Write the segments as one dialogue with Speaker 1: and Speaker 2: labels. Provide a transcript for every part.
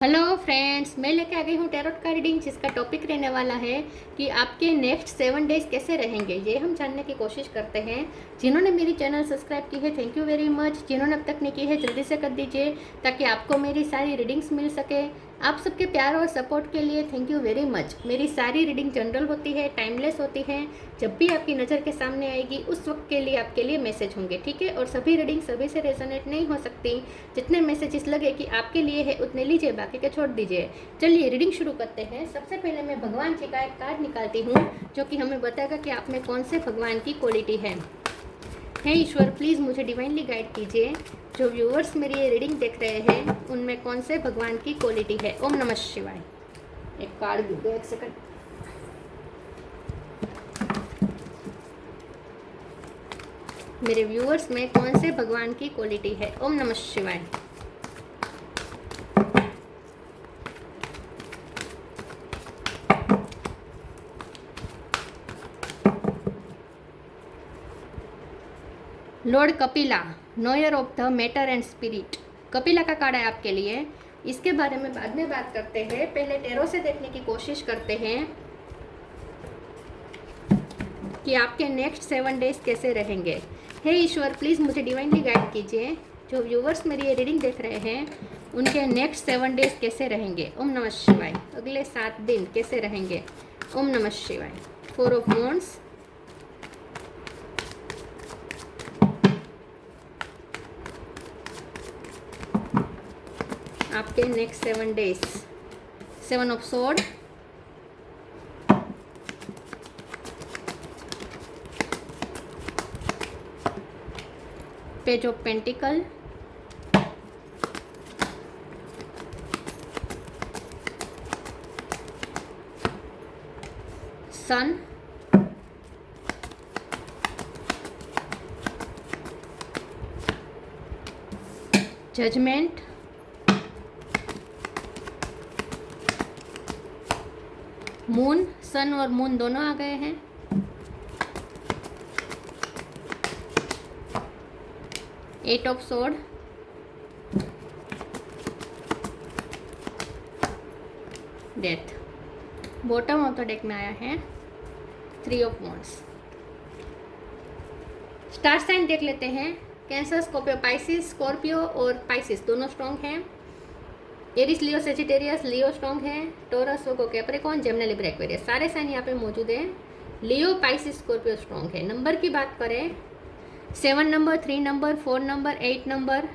Speaker 1: Hello friends, मैं लेके आ गई हूँ टैरोट का रीडिंग, जिसका टॉपिक रहने वाला है कि आपके नेक्स्ट 7 डेज कैसे रहेंगे। ये हम जानने की कोशिश करते हैं। जिन्होंने मेरी चैनल सब्सक्राइब की है, थैंक यू वेरी मच। जिन्होंने अब तक नहीं की है, जल्दी से कर दीजिए ताकि आपको मेरी सारी रीडिंग्स मिल सके। आप सबके प्यार और सपोर्ट के लिए थैंक यू वेरी मच। मेरी सारी रीडिंग जनरल होती है, टाइमलेस होती है। जब भी आपकी नज़र के सामने आएगी उस वक्त के लिए आपके लिए मैसेज होंगे, ठीक है। और सभी रीडिंग सभी से रेजोनेट नहीं हो सकती। जितने मैसेजेस लगे कि आपके लिए है उतने लीजिए, बाकी के छोड़ दीजिए। चलिए रीडिंग शुरू करते हैं। सबसे पहले मैं भगवान जी का एक कार्ड निकालती हूँ जो कि हमें बताएगा कि आप में कौन से भगवान की क्वालिटी है। हे ईश्वर, प्लीज़ मुझे डिवाइनली गाइड कीजिए। जो व्यूअर्स मेरी ये रीडिंग देख रहे हैं उनमें कौन से भगवान की क्वालिटी है। ओम नमः शिवाय। एक कार्ड दे दो, एक सेकंड। मेरे व्यूअर्स में कौन से भगवान की क्वालिटी है। ओम नमः शिवाय। Lord Kapila, Noire of the matter and spirit. Kapila का कार्ड है आपके लिए। इसके बारे में बाद में बात करते हैं, पहले टैरो से देखने की कोशिश करते हैं कि आपके नेक्स्ट 7 डेज कैसे रहेंगे। हे ईश्वर, प्लीज़ मुझे डिवाइनली गाइड कीजिए। जो व्यूवर्स मेरी ये रीडिंग देख रहे हैं उनके नेक्स्ट 7 डेज कैसे रहेंगे। ओम नमः शिवाय। अगले 7 दिन कैसे रहेंगे। ओम नमः शिवाय। 4 ऑफ वांड्स, आपके next 7 days. 7 of sword, page of pentacle, sun, judgement, moon. Sun और मून दोनों आ गए हैं। Eight of sword, death. Bottom of the deck में आया है 3 ऑफ वांड्स। स्टार साइन देख लेते हैं। Cancer, Scorpio, Pisces. स्कॉर्पियो और पाइसिस दोनों स्ट्रॉन्ग हैं। एरिस, लियो, सेजिटेरियस। लियो स्ट्रॉन्ग है। टोरस, वर्गो, कैप्रिकॉर्न, जेमिनी, लिब्रा, एक्वेरियस, सारे साइन यहाँ पे मौजूद हैं। लियो, पाइसिस, स्कॉर्पियो स्ट्रॉन्ग है। नंबर की बात करें, 7 नंबर, 3 नंबर, 4 नंबर, 8 नंबर,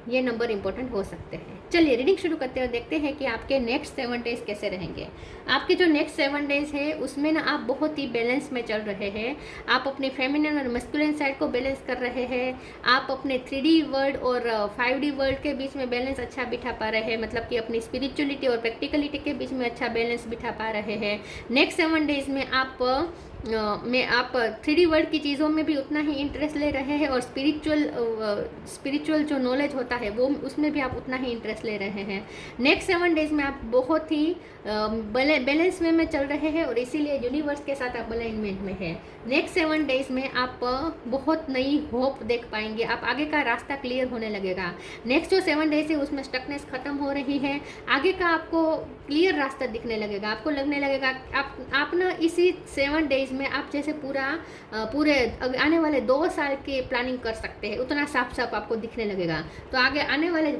Speaker 1: ये नंबर इंपॉर्टेंट हो सकते हैं। चलिए रीडिंग शुरू करते हैं, देखते हैं कि आपके नेक्स्ट 7 डेज कैसे रहेंगे। आपके जो नेक्स्ट 7 डेज है उसमें ना आप बहुत ही बैलेंस में चल रहे हैं। आप अपनी फेमिनिन और मस्कुलिन साइड को बैलेंस कर रहे हैं। आप अपने 3D वर्ल्ड और 5D वर्ल्ड के बीच में बैलेंस अच्छा बिठा पा रहे हैं, मतलब कि अपनी स्पिरिचुअलिटी और प्रैक्टिकलिटी के बीच में अच्छा बैलेंस बिठा पा रहे हैं। नेक्स्ट 7 डेज में आप 3D वर्ल्ड की चीज़ों में भी उतना ही इंटरेस्ट ले रहे हैं और स्पिरिचुअल जो नॉलेज होता है वो उसमें भी आप उतना ही इंटरेस्ट ले रहे हैं। नेक्स्ट 7 डेज में आप बहुत ही बैलेंस में चल रहे हैं और इसीलिए यूनिवर्स के साथ आप अलाइनमेंट में है। नेक्स्ट 7 डेज में आप बहुत नई होप देख पाएंगे। आप आगे का रास्ता क्लियर होने लगेगा। नेक्स्ट जो 7 डेज है उसमें स्टकनेस खत्म हो रही है। आगे का आपको क्लियर रास्ता दिखने लगेगा। आपको लगने लगेगा आप ना इसी 7 डेज में आप जैसे पूरे आने वाले 2 साल की प्लानिंग कर सकते हैं, उतना साफ साफ आपको दिखने लगेगा। तो आगे आने वाले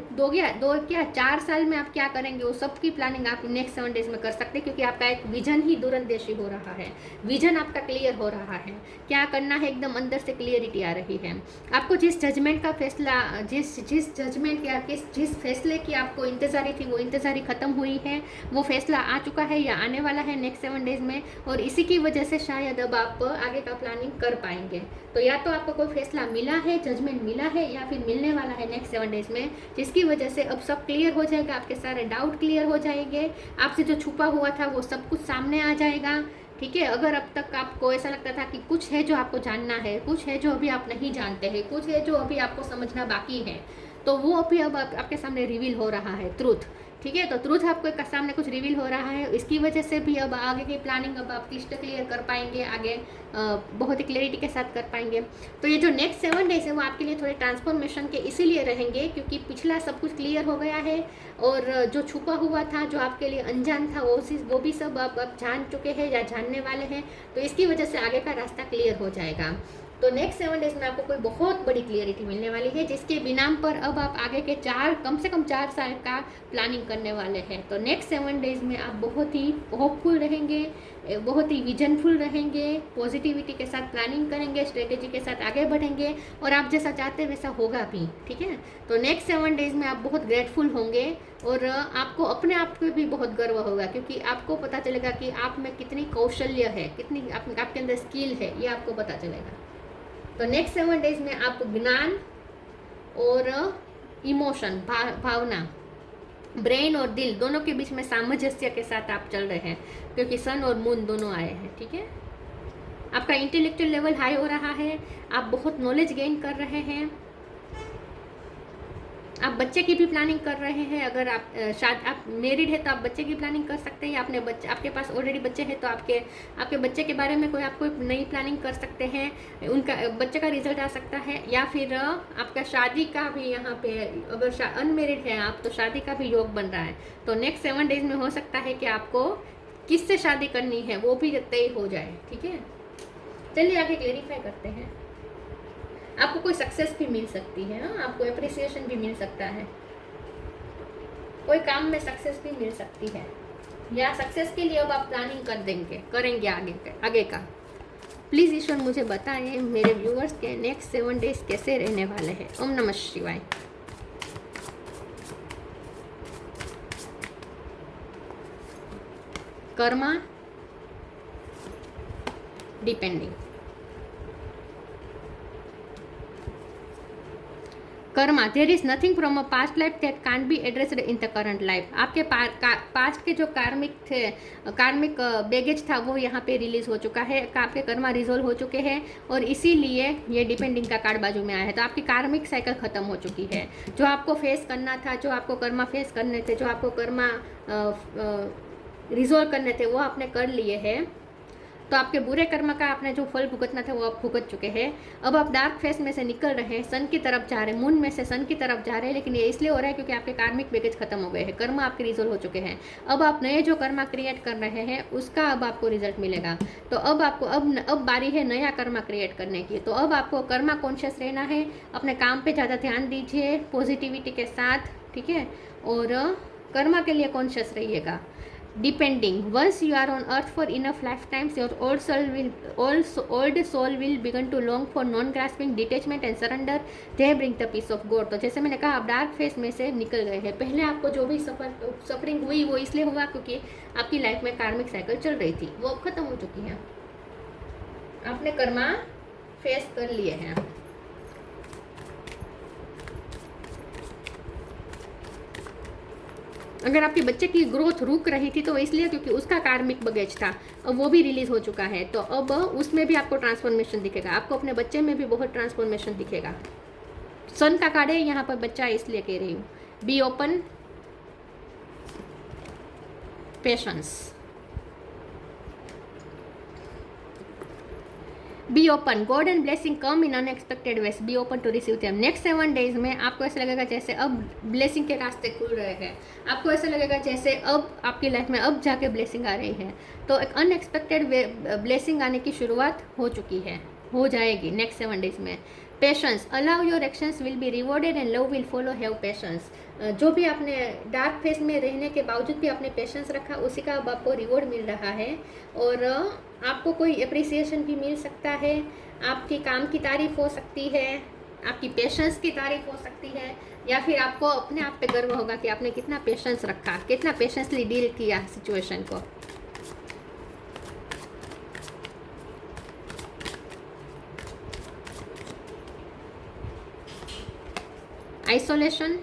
Speaker 1: 4 साल में आप क्या करेंगे वो सब की प्लानिंग आप नेक्स्ट 7 डेज में कर सकते हैं, क्योंकि आपका एक विजन ही दूरंदेशी हो रहा है। विजन आपका क्लियर हो रहा है, क्या करना है एकदम अंदर से क्लियरिटी आ रही है। आपको जिस जजमेंट का फैसला जिस जजमेंट या जिस फैसले की आपको इंतज़ारी थी वो इंतज़ारी खत्म हुई है, वो फैसला आ चुका है या आने वाला है नेक्स्ट 7 डेज में, और इसी की वजह से शायद अब आप आगे का प्लानिंग कर पाएंगे। तो या तो आपको कोई फैसला मिला है, जजमेंट मिला है, या फिर मिलने वाला है नेक्स्ट 7 डेज में, जिसकी वजह से अब सब क्लियर हो जाएगा। आपके सारे डाउट क्लियर हो जाएंगे। आपसे जो छुपा हुआ था वो सब कुछ सामने आ जाएगा, ठीक है। अगर अब तक आपको ऐसा लगता था कि कुछ है जो आपको जानना है, कुछ है जो अभी आप नहीं जानते हैं, कुछ है जो अभी आपको समझना बाकी है, तो वो अभी अब आपके सामने रिवील हो रहा है ट्रूथ, ठीक है। तो ट्रूथ आपको सामने कुछ रिवील हो रहा है, इसकी वजह से भी अब आगे की प्लानिंग अब आप क्लियर कर पाएंगे, आगे बहुत ही क्लैरिटी के साथ कर पाएंगे। तो ये जो नेक्स्ट 7 डेज है वो आपके लिए थोड़े ट्रांसफॉर्मेशन के इसीलिए रहेंगे क्योंकि पिछला सब कुछ क्लियर हो गया है, और जो छुपा हुआ था, जो आपके लिए अनजान था, वो भी सब आप जान चुके हैं या जानने वाले हैं। तो इसकी वजह से आगे का रास्ता क्लियर हो जाएगा। तो नेक्स्ट 7 डेज में आपको कोई बहुत बड़ी क्लियरिटी मिलने वाली है, जिसके बिना पर अब आप आगे के कम से कम 4 साल का प्लानिंग करने वाले हैं। तो नेक्स्ट 7 डेज में आप बहुत ही होपफुल रहेंगे, बहुत ही विजनफुल रहेंगे, पॉजिटिविटी के साथ प्लानिंग करेंगे, स्ट्रेटेजी के साथ आगे बढ़ेंगे, और आप जैसा चाहते हैं वैसा होगा भी, ठीक है। तो नेक्स्ट 7 डेज में आप बहुत ग्रेटफुल होंगे, और आपको अपने आप पे भी बहुत गर्व होगा, क्योंकि आपको पता चलेगा कि आप में कितनी कौशल्य है, कितनी आपके अंदर स्किल है, ये आपको पता चलेगा। तो नेक्स्ट 7 डेज में आप ज्ञान और इमोशन, भावना, ब्रेन और दिल दोनों के बीच में सामंजस्य के साथ आप चल रहे हैं, क्योंकि सन और मून दोनों आए हैं, ठीक है। आपका इंटेलेक्चुअल लेवल हाई हो रहा है, आप बहुत नॉलेज गेन कर रहे हैं, आप बच्चे की भी प्लानिंग कर रहे हैं। अगर आप मैरिड है तो आप बच्चे की प्लानिंग कर सकते हैं, आपके पास ऑलरेडी बच्चे हैं तो आपके बच्चे के बारे में आप कोई नई प्लानिंग कर सकते हैं, उनका बच्चे का रिजल्ट आ सकता है, या फिर आपका शादी का भी यहाँ पे, अगर अनमेरिड है आप तो शादी का भी योग बन रहा है। तो नेक्स्ट 7 डेज में हो सकता है कि आपको किससे शादी करनी है वो भी तय हो जाए, ठीक है। चलिए आगे क्लेरिफाई करते हैं। आपको कोई सक्सेस भी मिल सकती है, हाँ, आपको एप्रिसिएशन भी मिल सकता है, कोई काम में सक्सेस भी मिल सकती है, या सक्सेस के लिए अब आप प्लानिंग करेंगे आगे का। प्लीज़ ईश्वर मुझे बताएं मेरे व्यूअर्स के नेक्स्ट 7 डेज कैसे रहने वाले हैं। ओम नमः शिवाय। Karma, depending. Karma, there is nothing from a past life that can't be addressed in the current life. आपके पास्ट के जो कार्मिक बैगेज था वो यहाँ पे रिलीज हो चुका है, आपके कर्मा रिजोल्व हो चुके हैं, और इसीलिए ये डिपेंडिंग का कार्ड बाजू में आया है। तो आपकी कार्मिक साइकिल खत्म हो चुकी है। जो आपको फेस करना था, जो आपको कर्मा फेस करने थे, जो आपको कर्मा रिजोल्व करने थे, वो आपने कर लिए हैं। तो आपके बुरे कर्म का आपने जो फल भुगतना था वो आप भुगत चुके हैं। अब आप डार्क फेस में से निकल रहे हैं, सन की तरफ जा रहे हैं, मून में से सन की तरफ जा रहे हैं, लेकिन ये इसलिए हो रहा है क्योंकि आपके कार्मिक बैगेज खत्म हो गए हैं, कर्म आपके रिजोल्व हो चुके हैं। अब आप नए जो कर्मा क्रिएट कर रहे हैं उसका अब आपको रिजल्ट मिलेगा। तो अब आपको अब बारी है नया कर्मा क्रिएट करने की। तो अब आपको कर्मा कॉन्शियस रहना है, अपने काम पे ज़्यादा ध्यान दीजिए पॉजिटिविटी के साथ, ठीक है, और कर्मा के लिए कॉन्शियस रहिएगा। Depending, once you are on earth for enough lifetimes, your old soul will begin to long for non-grasping, detachment and surrender. They bring the peace of God. तो जैसे मैंने कहा आप डार्क फेस में से निकल गए हैं। पहले आपको जो भी सफरिंग हुई वो इसलिए हुआ क्योंकि आपकी लाइफ में कार्मिक साइकिल चल रही थी, वो अब खत्म हो चुकी है, आपने कर्मा फेस कर लिए हैं। अगर आपके बच्चे की ग्रोथ रुक रही थी तो इसलिए क्योंकि उसका कार्मिक बैगेज था, अब वो भी रिलीज हो चुका है। तो अब उसमें भी आपको ट्रांसफॉर्मेशन दिखेगा, आपको अपने बच्चे में भी बहुत ट्रांसफॉर्मेशन दिखेगा। सन का कार्ड है यहाँ पर, बच्चा इसलिए कह रही हूँ। Be open, patience, be open, god and blessing come in unexpected ways, be open to receive them. Next 7 days में आपको ऐसा लगेगा जैसे अब ब्लेसिंग के रास्ते खुल रहे हैं, आपको ऐसा लगेगा जैसे अब आपकी लाइफ में अब जाके ब्लेसिंग आ रही है। तो एक अनएक्सपेक्टेड ब्लेसिंग आने की शुरुआत हो चुकी है, हो जाएगी नेक्स्ट 7 डेज में। Patience, allow your actions will be rewarded and love will follow, have patience. जो भी आपने डार्क फेस में रहने के बावजूद भी आपने पेशेंस रखा, उसी का अब आपको रिवॉर्ड मिल रहा है, और आपको कोई अप्रिसिएशन भी मिल सकता है, आपकी काम की तारीफ हो सकती है, आपकी पेशेंस की तारीफ हो सकती है, या फिर आपको अपने आप पे गर्व होगा कि आपने कितना पेशेंस रखा, कितना पेशेंसली डील किया सिचुएशन को। Isolation,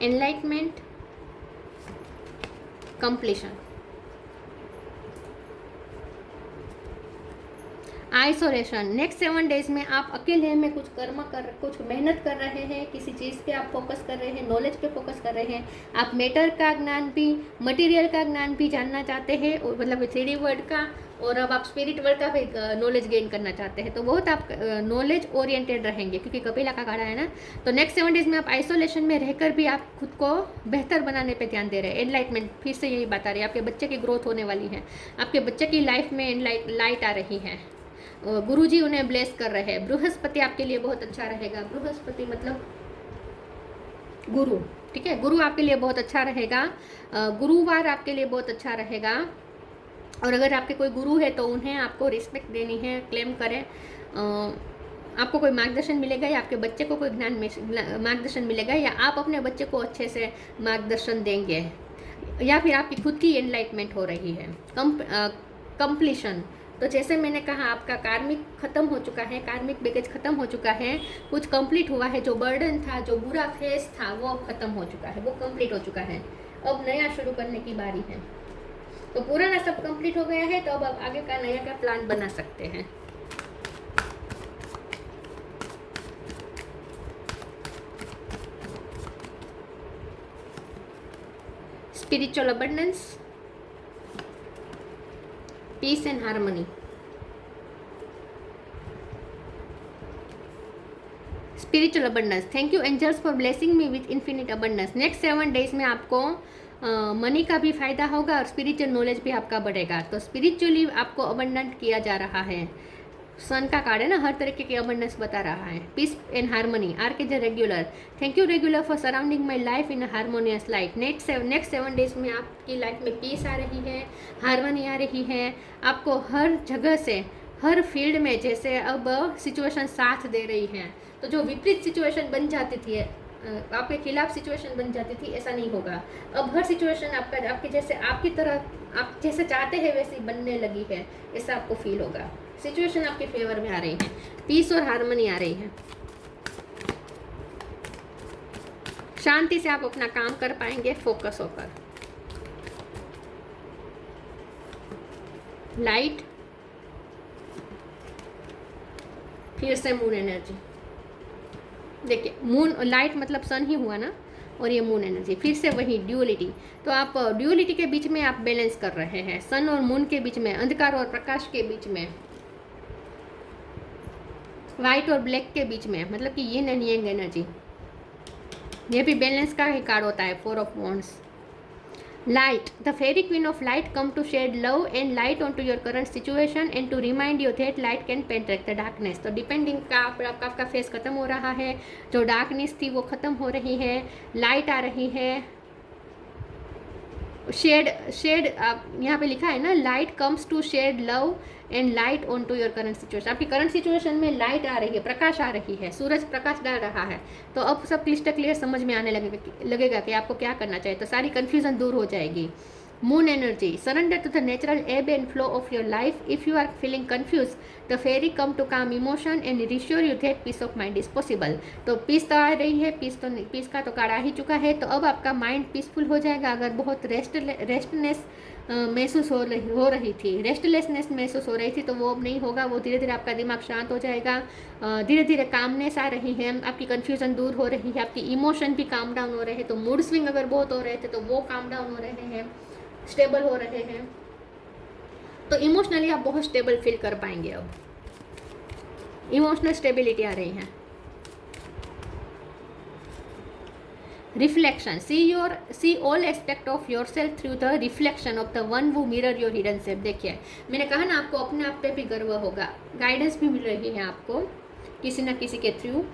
Speaker 1: enlightenment, completion. Isolation, next 7 days में आप अकेले में कुछ मेहनत कर रहे हैं, किसी चीज़ पे आप फोकस कर रहे हैं, नॉलेज पे फोकस कर रहे हैं, आप मैटर का ज्ञान भी, मटेरियल का ज्ञान भी जानना चाहते हैं, और मतलब 3D वर्ल्ड का, और अब आप स्पिरिट वर्ल्ड का भी नॉलेज गेन करना चाहते हैं, तो बहुत आप नॉलेज ओरिएंटेड रहेंगे, क्योंकि कपिला का काढ़ा है ना। तो नेक्स्ट 7 डेज में आप आइसोलेशन में रहकर भी आप खुद को बेहतर बनाने पे ध्यान दे रहे हैं। एनलाइटमेंट, फिर से यही बात आ रही है, आपके बच्चे की ग्रोथ होने वाली है, आपके बच्चे की लाइफ में लाइट आ रही है, गुरुजी उन्हें ब्लेस कर रहे हैं। बृहस्पति आपके लिए बहुत अच्छा रहेगा। बृहस्पति मतलब गुरु, ठीक है, गुरु आपके लिए बहुत अच्छा रहेगा। गुरुवार आपके लिए बहुत अच्छा रहेगा, और अगर आपके कोई गुरु है तो उन्हें आपको रिस्पेक्ट देनी है, क्लेम करें। आपको कोई मार्गदर्शन मिलेगा, या आपके बच्चे को कोई मार्गदर्शन मिलेगा, या आप अपने बच्चे को अच्छे से मार्गदर्शन देंगे, या फिर आपकी खुद की एनलाइटमेंट हो रही है। कंप्लीशन, तो जैसे मैंने कहा, आपका कार्मिक खत्म हो चुका है, कार्मिक बैगेज खत्म हो चुका है, कुछ कंप्लीट हुआ है, जो बर्डन था, जो बुरा फेस था, वो खत्म हो चुका है, वो कंप्लीट हो चुका है। अब नया शुरू करने की बारी है। तो पुराना सब कंप्लीट हो गया है, तो अब आगे का नया का प्लान बना सकते हैं। Spiritual abundance, peace and harmony, spiritual abundance. Thank you angels for blessing me with infinite abundance. Next 7 days में आपको मनी का भी फायदा होगा, और स्पिरिचुअल नॉलेज भी आपका बढ़ेगा। तो स्पिरिचुअली आपको अबंडेंट किया जा रहा है। सन का कार्ड है ना, हर तरीके की अबंडेंस बता रहा है। Peace and harmony, archangel Raguel, thank you Raguel for surrounding my life in harmonious life. Next 7 days में आपकी लाइफ में पीस आ रही है, हारमोनी आ रही है। आपको हर जगह से, हर फील्ड में, जैसे अब सिचुएशन साथ दे रही है, तो जो विपरीत सिचुएशन बन जाती थी, आपके खिलाफ सिचुएशन बन जाती थी, ऐसा नहीं होगा। अब हर सिचुएशन आपके जैसे, आपकी तरह, आप जैसे चाहते हैं वैसी बनने लगी है, ऐसा आपको फील होगा। सिचुएशन आपके फेवर में आ रही है, पीस और हार्मनी आ रही है। शांति से आप अपना काम कर पाएंगे, फोकस होकर। लाइट, फिर से मून एनर्जी। देखिए, मून, लाइट मतलब सन ही हुआ ना, और ये मून एनर्जी, फिर से वही ड्यूअलिटी। तो आप ड्यूअलिटी के बीच में आप बैलेंस कर रहे हैं, सन और मून के बीच में, अंधकार और प्रकाश के बीच में, वाइट और ब्लैक के बीच में, मतलब कि यिन एंड यांग एनर्जी। ये भी बैलेंस का ही कार्ड होता है, 4 of wands. Light, the fairy queen of light come to shed love and light onto your current situation and to remind you that light can penetrate the darkness। तो depending का आपका face खत्म हो रहा है, जो डार्कनेस थी वो खत्म हो रही है, लाइट आ रही है। शेड यहाँ पे लिखा है ना, light comes to shed love and light on to your current situation. आपकी करंट सिचुएशन में लाइट आ रही है, प्रकाश आ रही है, सूरज प्रकाश डाल रहा है। तो अब सब क्लियर समझ में आने लगेगा कि आपको क्या करना चाहिए, तो सारी कन्फ्यूजन दूर हो जाएगी। Moon energy, surrender to the natural ebb and flow of your life. If you are feeling confuse, the fairy come to calm emotion and reassure you that peace of mind is possible. तो peace तो आ रही है, piece का तो card आ ही चुका है, तो अब आपका माइंड पीसफुल हो जाएगा। अगर बहुत रेस्टनेस महसूस हो रही थी, रेस्टलेसनेस महसूस हो रही थी, तो वो अब नहीं होगा। वो धीरे धीरे आपका दिमाग शांत हो जाएगा, धीरे धीरे कामनेस आ रही है, आपकी कन्फ्यूजन दूर हो रही है, आपकी इमोशन भी काम डाउन हो रहे हैं। तो मूड स्विंग अगर बहुत हो रहे थे तो वो काम डाउन हो रहे हैं, स्टेबल हो रहे हैं। तो इमोशनली आप बहुत स्टेबल फील कर पाएंगे। अब इमोशनल स्टेबिलिटी आ रही है। Reflection, see all aspect of your self through the reflection of the one who mirror your hidden self. देखिए, मैंने कहा ना, आपको अपने आप पे भी गर्व होगा, गाइडेंस भी मिल रही है आपको किसी न किसी के थ्रू,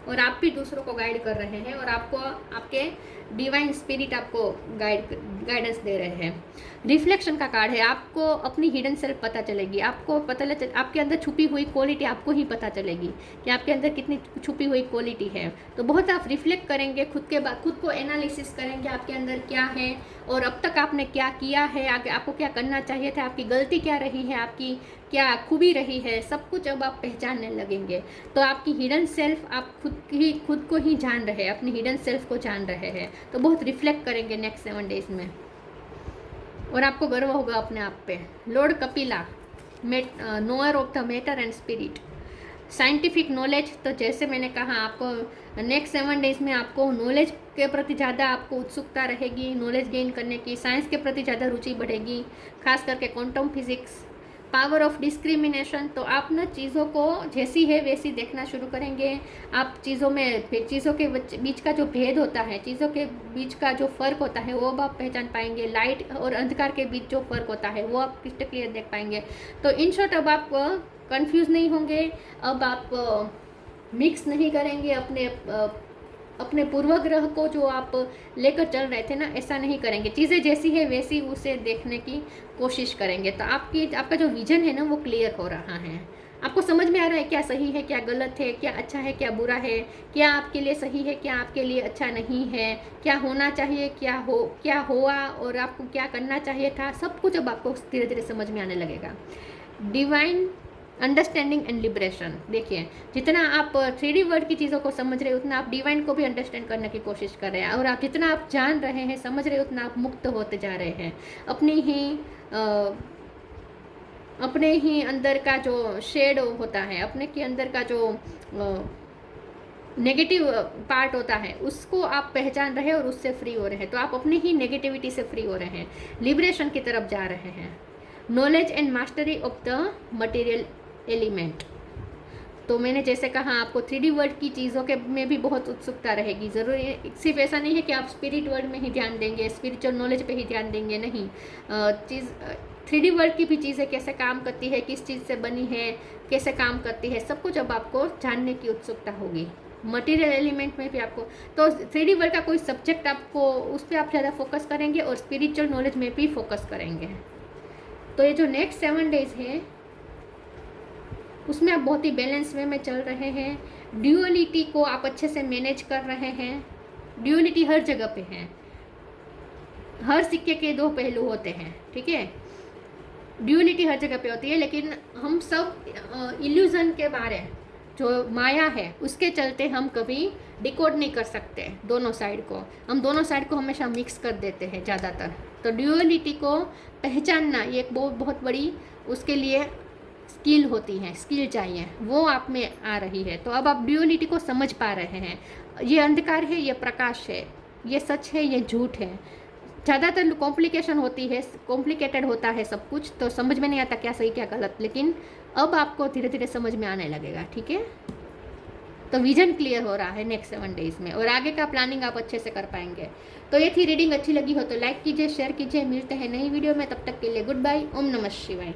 Speaker 1: और आप भी दूसरों को गाइड कर रहे हैं, और आपको आपके डिवाइन स्पिरिट आपको गाइडेंस दे रहे हैं। रिफ्लेक्शन का कार्ड है, आपको अपनी हिडन सेल्फ पता चलेगी, आपको आपके अंदर छुपी हुई क्वालिटी आपको ही पता चलेगी कि आपके अंदर कितनी छुपी हुई क्वालिटी है। तो बहुत आप रिफ्लेक्ट करेंगे, खुद को एनालिसिस करेंगे, आपके अंदर क्या है और अब तक आपने क्या किया है, आगे आपको क्या करना चाहिए था, आपकी गलती क्या रही है, आपकी क्या खूबी रही है, सब कुछ अब आप पहचानने लगेंगे। तो आपकी हिडन सेल्फ, आप खुद को ही जान रहे हैं, अपनी हिडन सेल्फ को जान रहे हैं। तो बहुत रिफ्लेक्ट करेंगे नेक्स्ट 7 डेज में, और आपको गर्व होगा अपने आप पे। Lord Kapila, knower of the matter and spirit. Scientific knowledge, तो जैसे मैंने कहा आपको नेक्स्ट 7 डेज में आपको नॉलेज के प्रति ज़्यादा आपको उत्सुकता रहेगी, नॉलेज गेन करने की, साइंस के प्रति ज़्यादा रुचि बढ़ेगी, खास करके quantum physics. Power of discrimination, तो आप ना चीज़ों को जैसी है वैसी देखना शुरू करेंगे। आप चीज़ों के बीच का जो भेद होता है, चीज़ों के बीच का जो फ़र्क होता है वो अब आप पहचान पाएंगे। लाइट और अंधकार के बीच जो फ़र्क होता है वो आप क्रिस्टल क्लियर देख पाएंगे। तो इन शॉर्ट अब आप कंफ्यूज नहीं होंगे, अब आप मिक्स नहीं करेंगे अपने पूर्वग्रह को जो आप लेकर चल रहे थे ना, ऐसा नहीं करेंगे। चीज़ें जैसी है वैसी उसे देखने की कोशिश करेंगे। तो आपका जो विजन है ना वो क्लियर हो रहा है। आपको समझ में आ रहा है क्या सही है, क्या गलत है, क्या अच्छा है, क्या बुरा है, क्या आपके लिए सही है, क्या आपके लिए अच्छा नहीं है, क्या होना चाहिए, क्या हुआ और आपको क्या करना चाहिए था। सब कुछ अब आपको धीरे धीरे समझ में आने लगेगा। डिवाइन अंडरस्टैंडिंग एंड लिबरेशन, देखिए जितना आप 3D वर्ल्ड की चीज़ों को समझ रहे हैं उतना आप डिवाइन को भी अंडरस्टैंड करने की कोशिश कर रहे हैं, और आप जितना आप जान रहे हैं, समझ रहे हैं, उतना आप मुक्त होते जा रहे हैं। अपने ही अंदर का जो शेड होता है, अपने के अंदर का जो नेगेटिव पार्ट होता है उसको आप पहचान रहे हैं और उससे फ्री हो रहे हैं। तो आप अपनी ही नेगेटिविटी से फ्री हो रहे हैं, लिबरेशन की तरफ जा रहे हैं। Knowledge and mastery of the material element, तो मैंने जैसे कहा आपको 3D वर्ल्ड की चीज़ों के में भी बहुत उत्सुकता रहेगी। ज़रूरी सिर्फ ऐसा नहीं है कि आप स्पिरिट वर्ल्ड में ही ध्यान देंगे, स्पिरिचुअल नॉलेज पे ही ध्यान देंगे, नहीं। 3D वर्ल्ड की भी चीज़ें कैसे काम करती है, किस चीज़ से बनी है, कैसे काम करती है, सब कुछ अब आपको जानने की उत्सुकता होगी। मटेरियल एलिमेंट में भी आपको, तो 3D वर्ल्ड का कोई सब्जेक्ट आपको उस पर आप ज़्यादा फोकस करेंगे और स्पिरिचुअल नॉलेज में भी फोकस करेंगे। तो ये जो नेक्स्ट 7 डेज है उसमें आप बहुत ही बैलेंस वे में चल रहे हैं। ड्यूअलिटी को आप अच्छे से मैनेज कर रहे हैं। ड्यूअलिटी हर जगह पे है, हर सिक्के के 2 पहलू होते हैं, ठीक है। ड्यूअलिटी हर जगह पे होती है, लेकिन हम सब इल्यूजन के बारे, जो माया है उसके चलते हम कभी डिकोड नहीं कर सकते दोनों साइड को। हम दोनों साइड को हमेशा मिक्स कर देते हैं ज़्यादातर। तो ड्यूअलिटी को पहचानना ये एक बहुत बड़ी उसके लिए स्किल होती है, स्किल चाहिए, वो आप में आ रही है। तो अब आप ड्यूअलिटी को समझ पा रहे हैं, ये अंधकार है, ये प्रकाश है, ये सच है, ये झूठ है। ज़्यादातर कॉम्प्लिकेशन होती है, कॉम्प्लिकेटेड होता है सब कुछ, तो समझ में नहीं आता क्या सही क्या गलत, लेकिन अब आपको धीरे धीरे समझ में आने लगेगा, ठीक है। तो विजन क्लियर हो रहा है नेक्स्ट 7 डेज में, और आगे का प्लानिंग आप अच्छे से कर पाएंगे। तो ये थी रीडिंग, अच्छी लगी हो तो लाइक कीजिए, शेयर कीजिए। मिलते हैं नई वीडियो में, तब तक के लिए गुड बाय। ओम नमः शिवाय।